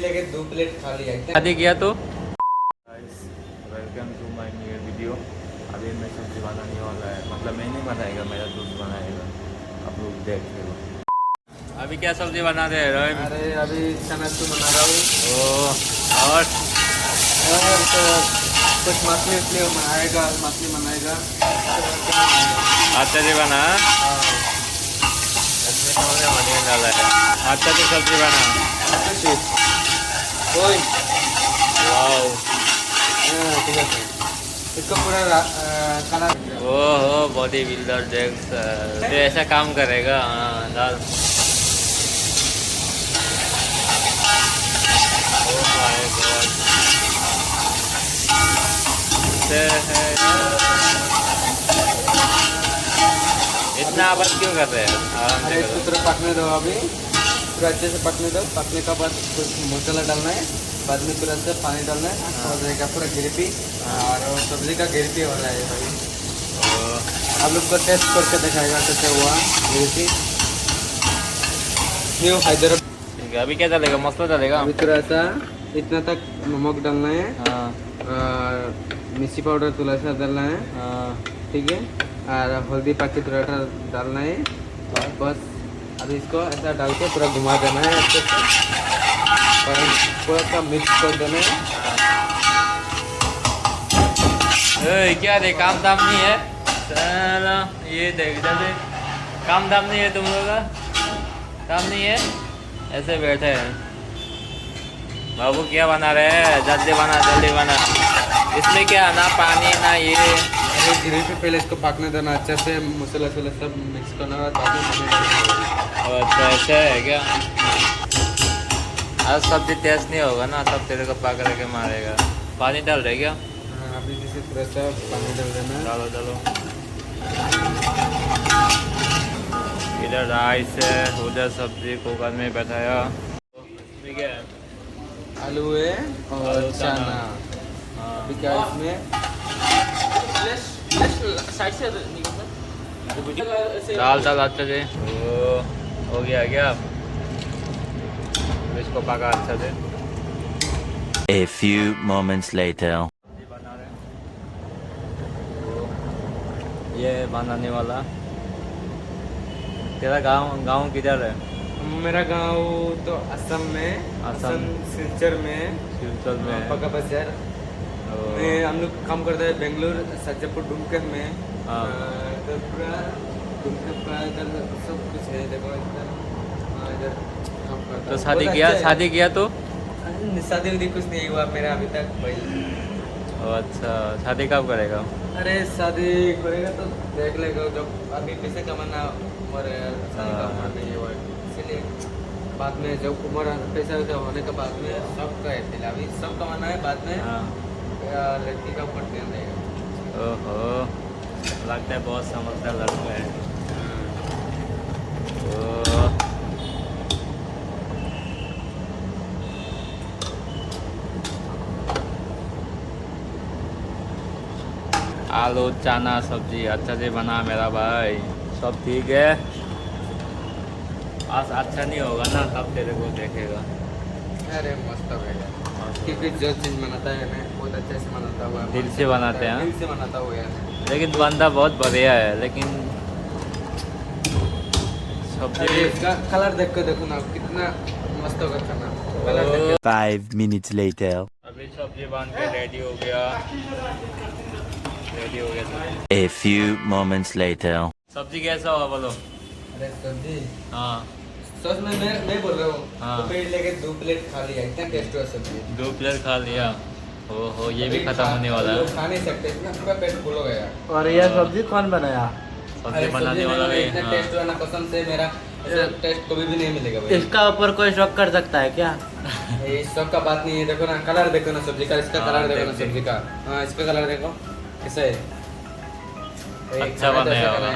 लेके 2 प्लेट खा लिया। शादी किया तो welcome to my new video. अभी मैं सब्जी बनाने वाला है, मतलब मैं नहीं बनाएगा, मेरा दोस्त बनाएगा, आप लोग देख लो। अभी क्या सब्जी बना रहे हैं रोहित? अरे अभी चनाचू बना रहा हूँ। और तो कुछ मछली बनाएगा, अच्छा जी बना बढ़िया डाला है। अच्छा जी सब्जी बना। ओए वाओ ठीक है, इसको पूरा खाना। ओहो बॉडी बिल्डर डेक्स तो ऐसा काम करेगा। हाँ डाल। ओह माय गॉड इतना आवाज क्यों कर रहे हैं? आराम से अरे इसको करो। पूरा पकने दो, अभी पूरा अच्छे से पकने दो। पकने का बाद कुछ मसाला डालना है, बाद में पूरा से पानी डालना है, हो जाएगा पूरा ग्रेवी। और सब्जी का ग्रेवी हो रहा है भाई। ओह, आप लोग को टेस्ट करके दिखाएगा कैसे हुआ ग्रेवी। न्यू हैदराबाद। ठीक है, अभी क्या डालेगा? मसाला डालेगा। अभी थोड़ा सा इतना तक नमक डालना है, हाँ मिर्ची पाउडर थोड़ा सा डालना है, हाँ ठीक है। और हल्दी पाकी थोड़ा सा डालना है, और बस अभी इसको ऐसा डाल के पूरा घुमा देना है अच्छे से, और पूरा सा मिक्स कर देना है। क्या रे, काम दाम नहीं है साला? ये देख जल्दी, काम दाम नहीं है तुम लोगों का? काम नहीं है, ऐसे बैठे हैं। बाबू क्या बना रहे हैं? जल्दी बना, जल्दी बना। इसमें क्या, ना पानी ना ये। अरे ग्रेवी पहले इसको पकने देना अच्छे से, मसाला वसाला सब मिक्स करना है, बाद में पानी डालना है। अच्छा ऐसा है क्या? आज सब्जी टेस्ट नहीं होगा ना, तब तेरे को पकड़ के मारेगा। पानी डाल रहे क्या? हाँ, अभी जैसे थोड़ा सा पानी डाल देना। डालो डालो। इधर राइस है, उधर सब्जी कुकर में बैठाया। ठीक है, आलू है और आलू, चना। हाँ अभी क्या इसमें दाल दाल अच्छा से हो गया क्या? अब इसको पका अच्छा से। A few moments later. ये बनाने वाला। तेरा गांव किधर है? मेरा गांव तो असम में, असम। सिलचर में, सिलचर में। पका बाजार में। हम लोग काम करते हैं बेंगलुरु सज्जापुर डुमके में। हाँ। तो पूरा डुमके का इधर सब कुछ है, देखो इधर। इधर काम करता तो हूँ। शादी बहुत किया? अच्छा है। शादी किया तो? शादी उदी कुछ नहीं हुआ मेरा अभी तक भाई। अच्छा, शादी कब करेगा? अरे शादी करेगा तो देख लेगा, जब अभी पैसे कमाना और शादी का उम्र नहीं हुआ है, इसीलिए बाद में जब उम्र पैसा वैसा होने के बाद में सब का है। फिलहाल अभी सब कमाना है, बाद में हाँ। लड़की का ऊपर ध्यान देगा। ओहो, लगता है बहुत समझदार लड़का है। ओह, आलू चना सब्जी अच्छा से बना मेरा भाई। सब ठीक है, आज अच्छा नहीं होगा ना तब तेरे को देखेगा। अरे मस्त है क्योंकि जो चीज़ बनाता है मैं बहुत अच्छे से बनाता हुआ, दिल से बनाते हैं। दिल से बनाता हुआ यार। लेकिन बंदा बहुत बढ़िया है, लेकिन सब्जी अरे इसका कलर देख के देखो ना कितना मस्त होगा खाना। कलर देख के 5 minutes later. अभी सब्जी बन के रेडी हो गया, रेडी हो गया सब्जी। A few moments later. सब्जी कैसा हुआ बोलो? अरे सब्जी हाँ सच में मैं बोल रहा हूँ। हाँ। तो पेट लेके 2 प्लेट खा लिया, इतना टेस्ट हुआ सब्जी। 2 प्लेट खा लिया। ओहो, ये भी खत्म होने वाला है। लोग खा नहीं सकते, इतना पूरा पेट फुल हो गया। और यह सब्जी कौन बनाया? सब्जी बनाने वाला में भी। इतना हाँ। टेस्ट हुआ ना, कसम से मेरा ऐसा टेस्ट कभी भी नहीं मिलेगा भाई। इसका ऊपर कोई शौक कर सकता है क्या? ये सब का बात नहीं है, देखो ना कलर देखो ना सब्जी का, इसका हाँ, कलर देखो ना देख, सब्जी का। हाँ इसका कलर देखो कैसा है। अच्छा बनाया होगा।